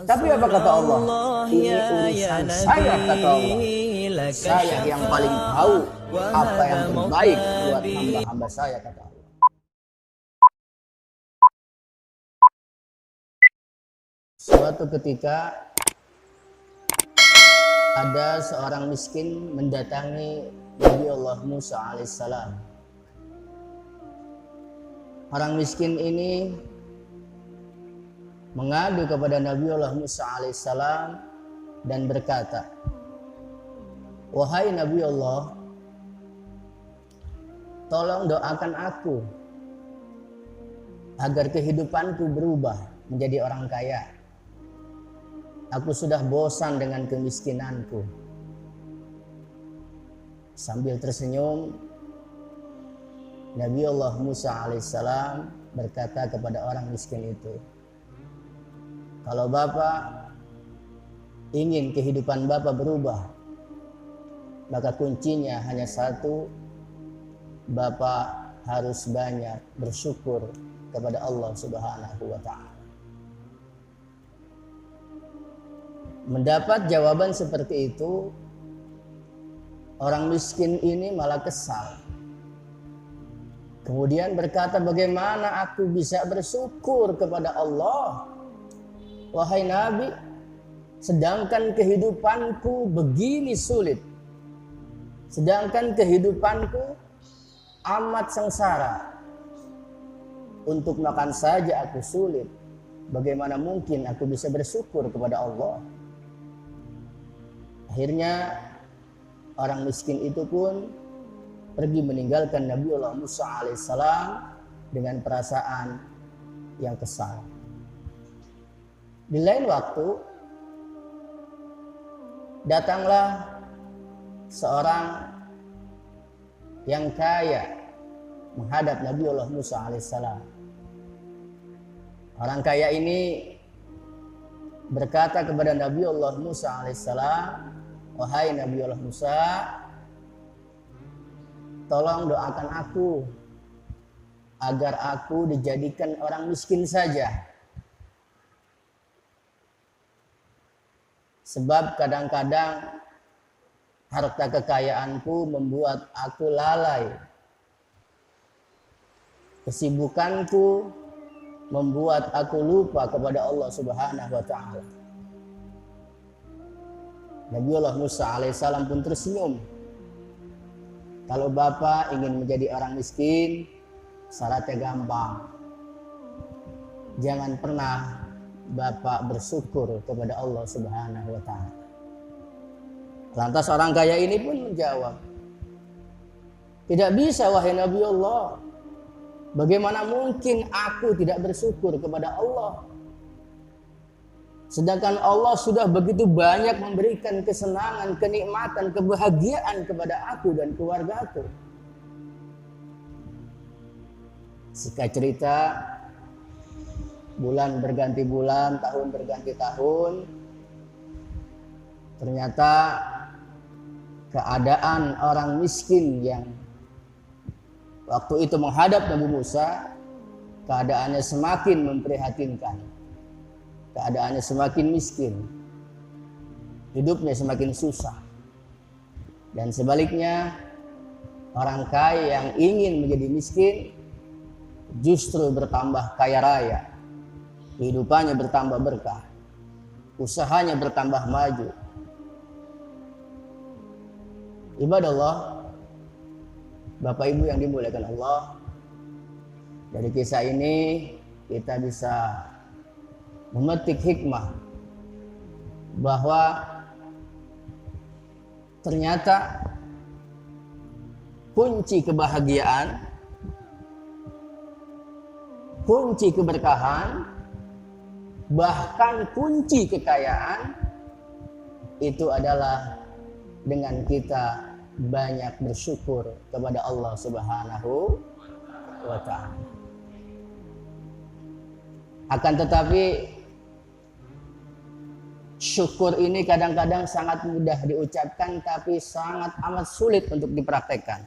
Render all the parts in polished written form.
Tapi apa kata Allah? Ini urusan saya, kata Allah. Saya yang paling tahu apa yang terbaik buat hamba-hamba saya, kata Allah. Suatu ketika ada seorang miskin mendatangi Nabi Allah Musa alaihissalam. Orang miskin ini mengadu kepada Nabi Allah Musa alaihissalam dan berkata, "Wahai Nabi Allah, tolong doakan aku agar kehidupanku berubah menjadi orang kaya. Aku sudah bosan dengan kemiskinanku." Sambil tersenyum, Nabi Allah Musa alaihissalam berkata kepada orang miskin itu, "Kalau Bapak ingin kehidupan Bapak berubah, maka kuncinya hanya satu, Bapak harus banyak bersyukur kepada Allah Subhanahu wa Ta'ala." Mendapat jawaban seperti itu, orang miskin ini malah kesal. Kemudian berkata, "Bagaimana aku bisa bersyukur kepada Allah? Wahai Nabi, sedangkan kehidupanku begini sulit. Sedangkan kehidupanku amat sengsara. Untuk makan saja aku sulit. Bagaimana mungkin aku bisa bersyukur kepada Allah?" Akhirnya orang miskin itu pun pergi meninggalkan Nabi Allah Musa alaihissalam dengan perasaan yang kesal. Di lain waktu datanglah seorang yang kaya menghadap Nabi Allah Musa alaihissalam. Orang kaya ini berkata kepada Nabi Allah Musa alaihissalam, "Wahai Nabi Allah Musa, tolong doakan aku agar aku dijadikan orang miskin saja. Sebab kadang-kadang harta kekayaanku membuat aku lalai. Kesibukanku membuat aku lupa kepada Allah Subhanahu wa Ta'ala." Nabi Allah Musa alaihissalam pun tersenyum. "Kalau Bapak ingin menjadi orang miskin, syaratnya gampang. Jangan pernah Bapak bersyukur kepada Allah Subhanahu wa Ta'ala." Lantas orang kaya ini pun menjawab, "Tidak bisa wahai Nabi Allah. Bagaimana mungkin aku tidak bersyukur kepada Allah? Sedangkan Allah sudah begitu banyak memberikan kesenangan, kenikmatan, kebahagiaan kepada aku dan keluargaku." Singkat cerita, bulan berganti bulan, tahun berganti tahun. Ternyata keadaan orang miskin yang waktu itu menghadap Nabi Musa, keadaannya semakin memprihatinkan. Keadaannya semakin miskin, hidupnya semakin susah. Dan sebaliknya, orang kaya yang ingin menjadi miskin justru bertambah kaya raya, kehidupannya bertambah berkah, usahanya bertambah maju. Ibadallah, Bapak Ibu yang dimuliakan Allah, dari kisah ini kita bisa memetik hikmah bahwa ternyata kunci kebahagiaan, kunci keberkahan, bahkan kunci kekayaan itu adalah dengan kita banyak bersyukur kepada Allah Subhanahu wa Ta'ala. Akan tetapi syukur ini kadang-kadang sangat mudah diucapkan tapi sangat amat sulit untuk dipraktekkan.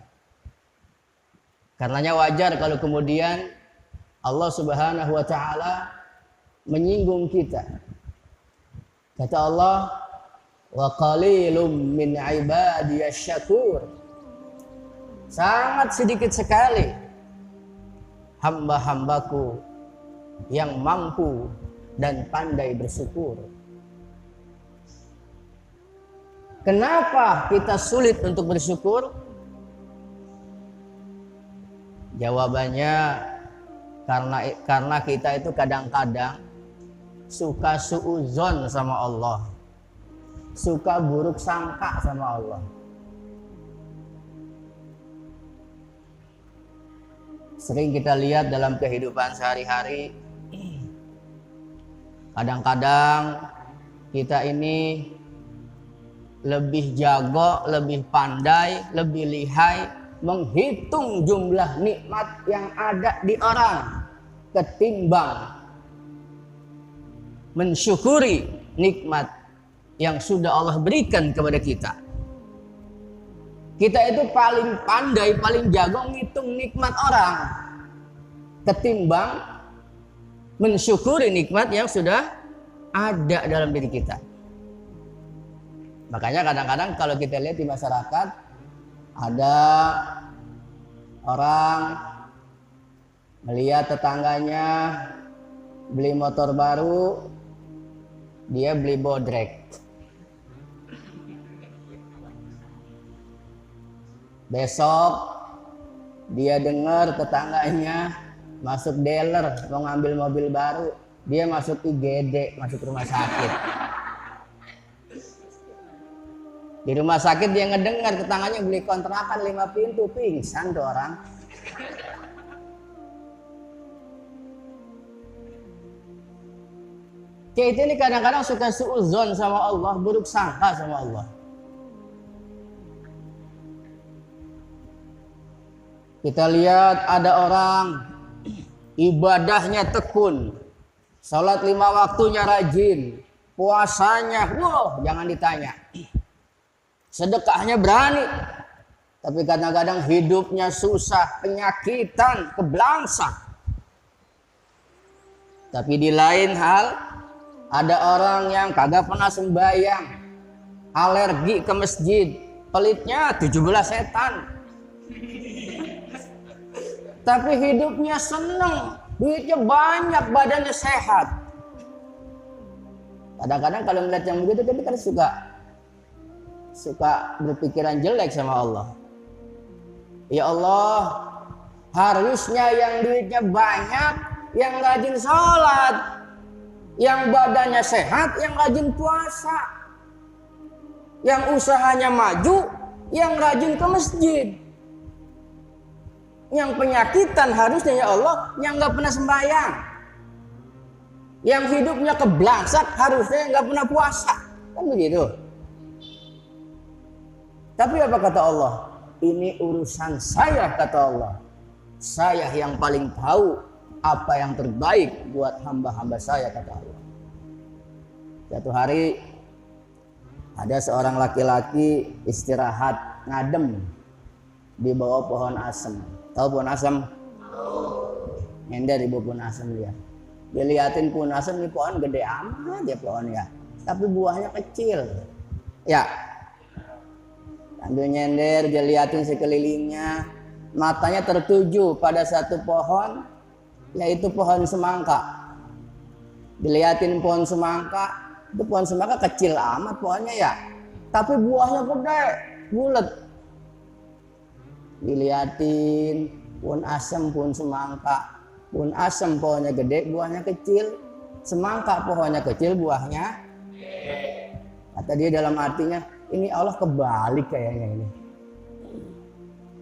Karenanya wajar kalau kemudian Allah Subhanahu wa Ta'ala menyinggung kita Kata Allah, wa qalilum min ibadiyasy syakur. Sangat sedikit sekali hamba-hambaku yang mampu dan pandai bersyukur. Kenapa kita sulit untuk bersyukur? Jawabannya karena kita itu kadang-kadang suka suudzon sama Allah, suka buruk sangka sama Allah. Sering kita lihat dalam kehidupan sehari-hari, kadang-kadang kita ini lebih jago, lebih pandai, lebih lihai menghitung jumlah nikmat yang ada di orang ketimbang mensyukuri nikmat yang sudah Allah berikan kepada kita. Kita itu paling pandai, paling jago ngitung nikmat orang ketimbang mensyukuri nikmat yang sudah ada dalam diri kita. Makanya kadang-kadang kalau kita lihat di masyarakat, ada orang melihat tetangganya beli motor baru, dia beli bodrek. Besok dia dengar tetangganya masuk dealer mau ngambil mobil baru, dia masuk IGD, masuk rumah sakit. Di rumah sakit dia ngedengar tetangganya beli kontrakan 5 pintu, pingsan tuh orang. Kita ini kadang-kadang suka suudzon sama Allah, buruk sangka sama Allah. Kita lihat ada orang ibadahnya tekun, salat 5 waktunya rajin, puasanya, wow, jangan ditanya. Sedekahnya berani, tapi kadang-kadang hidupnya susah, penyakitan, kebelangsak. Tapi di lain hal, ada orang yang kagak pernah sembahyang, alergi ke masjid, pelitnya 17 setan. Tapi hidupnya seneng, duitnya banyak, badannya sehat. Kadang-kadang kalau melihat yang begitu kita kan suka berpikiran jelek sama Allah. Ya Allah, harusnya yang duitnya banyak, yang rajin sholat, yang badannya sehat, yang rajin puasa, yang usahanya maju, yang rajin ke masjid. Yang penyakitan harusnya ya Allah yang nggak pernah sembahyang, yang hidupnya kebelangsak harusnya yang nggak pernah puasa, kan begitu. Tapi apa kata Allah? Ini urusan saya, kata Allah. Saya yang paling tahu apa yang terbaik buat hamba-hamba saya, kata Allah. Suatu hari ada seorang laki-laki istirahat ngadem di bawah pohon asem. Tahu pohon asem? Nyender di bawah pohon asem dia. Dia liatin pohon asem, ini pohon gede amat ya pohonnya, tapi buahnya kecil. Ya, sambil nyender dia liatin sekelilingnya, matanya tertuju pada satu pohon, yaitu pohon semangka. Diliatin pohon semangka, itu pohon semangka kecil amat pohonnya ya, tapi buahnya gede, bulat. Diliatin pohon asem, pohon semangka, pohon asem pohonnya gede, buahnya kecil, semangka pohonnya kecil, buahnya. Kata dia dalam artinya, ini Allah kebalik kayaknya ini.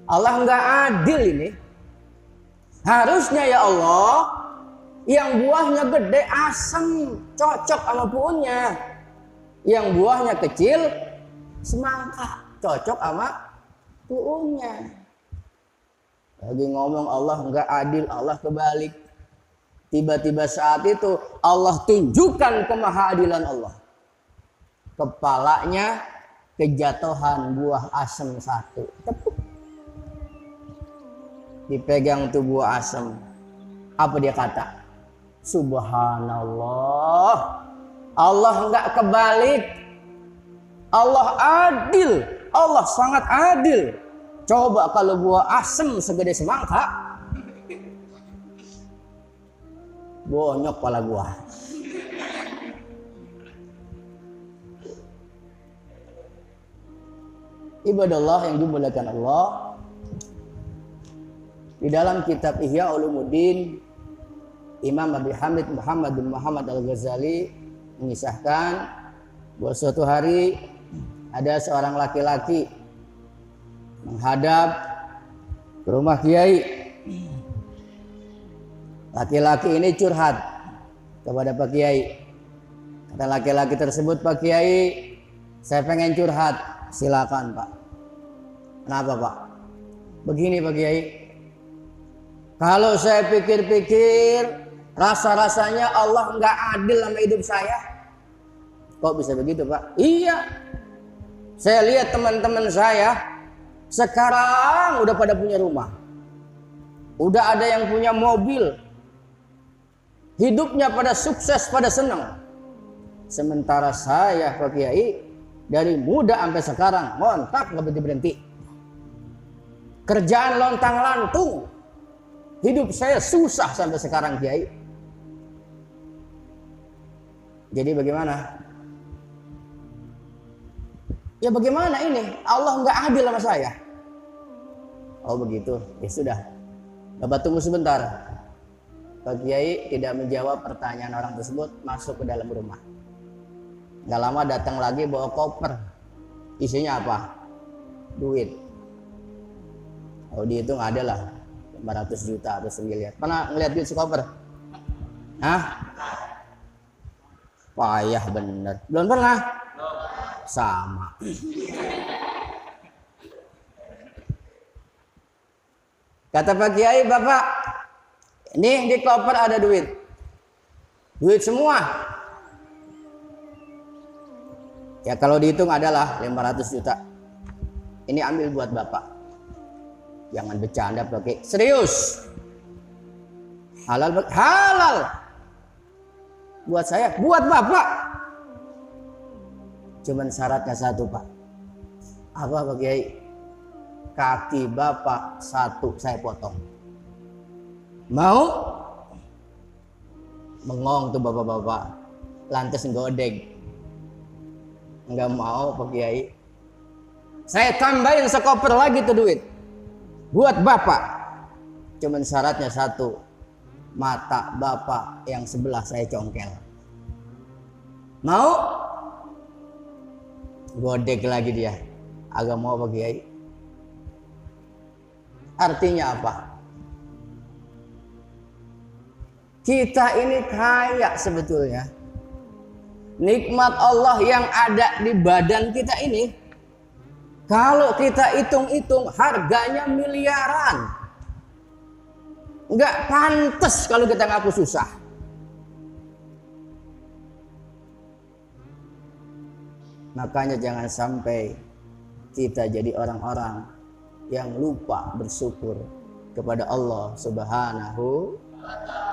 Allah nggak adil ini. Harusnya ya Allah, yang buahnya gede asem cocok sama pohonnya, yang buahnya kecil semangka cocok sama pohonnya. Lagi ngomong Allah nggak adil, Allah kebalik. Tiba-tiba saat itu Allah tunjukkan kemahadilan Allah. Kepalanya kejatuhan buah asem satu. Tepuk. Dipegang tuh buah asem. Apa dia kata? Subhanallah. Allah enggak kebalik. Allah adil. Allah sangat adil. Coba kalau gua asem segede semangka, bonyok kepala gua. Ibadallah yang dimuliakan Allah, di dalam kitab Ihya Ulumuddin, Imam Abi Hamid Muhammad bin Muhammad Al-Ghazali mengisahkan bahwa suatu hari ada seorang laki-laki menghadap ke rumah kiai. Laki-laki ini curhat kepada Pak Kiai. Kata laki-laki tersebut, "Pak Kiai, saya pengen curhat." "Silakan, Pak." "Kenapa, Pak?" "Begini, Pak Kiai. Kalau saya pikir-pikir, rasa-rasanya Allah nggak adil sama hidup saya." "Kok bisa begitu, Pak?" "Iya. Saya lihat teman-teman saya sekarang udah pada punya rumah. Udah ada yang punya mobil. Hidupnya pada sukses, pada senang. Sementara saya, Pak Kiai, dari muda sampai sekarang ngontrak nggak berhenti-berhenti. Kerjaan lontang-lantung. Hidup saya susah sampai sekarang, Kiai. Jadi bagaimana?" "Ya bagaimana ini? Allah nggak adil sama saya." "Oh begitu, ya sudah. Bapak tunggu sebentar." Pak Kiai tidak menjawab pertanyaan orang tersebut, masuk ke dalam rumah. Nggak lama datang lagi bawa koper. Isinya apa? Duit. Oh dihitung ada lah 500 juta atau 1 miliar. Pernah ngeliat duit sekoper? Hah? Payah bener. Belum pernah? Sama. Kata Pak Kiai, "Bapak, ini di koper ada duit. Duit semua. Ya kalau dihitung adalah 500 juta. Ini ambil buat Bapak. Jangan bercanda, Pak Kiai. Serius. Halal, halal. Buat saya, buat Bapak. Cuman syaratnya satu, Pak." "Apa, Pak Kiai?" "Kaki Bapak satu saya potong." "Mau?" Bengong tuh bapak-bapak, lantas ngodeg. "Enggak mau, Pak Kiai." "Saya tambahin sekoper lagi tuh duit buat Bapak. Cuman syaratnya satu, mata Bapak yang sebelah saya congkel." "Mau?" Godek lagi dia. "Agak mau, Pak Kiai." Artinya apa? Kita ini kaya sebetulnya. Nikmat Allah yang ada di badan kita ini, kalau kita hitung-hitung harganya miliaran. Nggak pantas kalau kita ngaku susah. Makanya jangan sampai kita jadi orang-orang yang lupa bersyukur kepada Allah Subhanahu wa Ta'ala.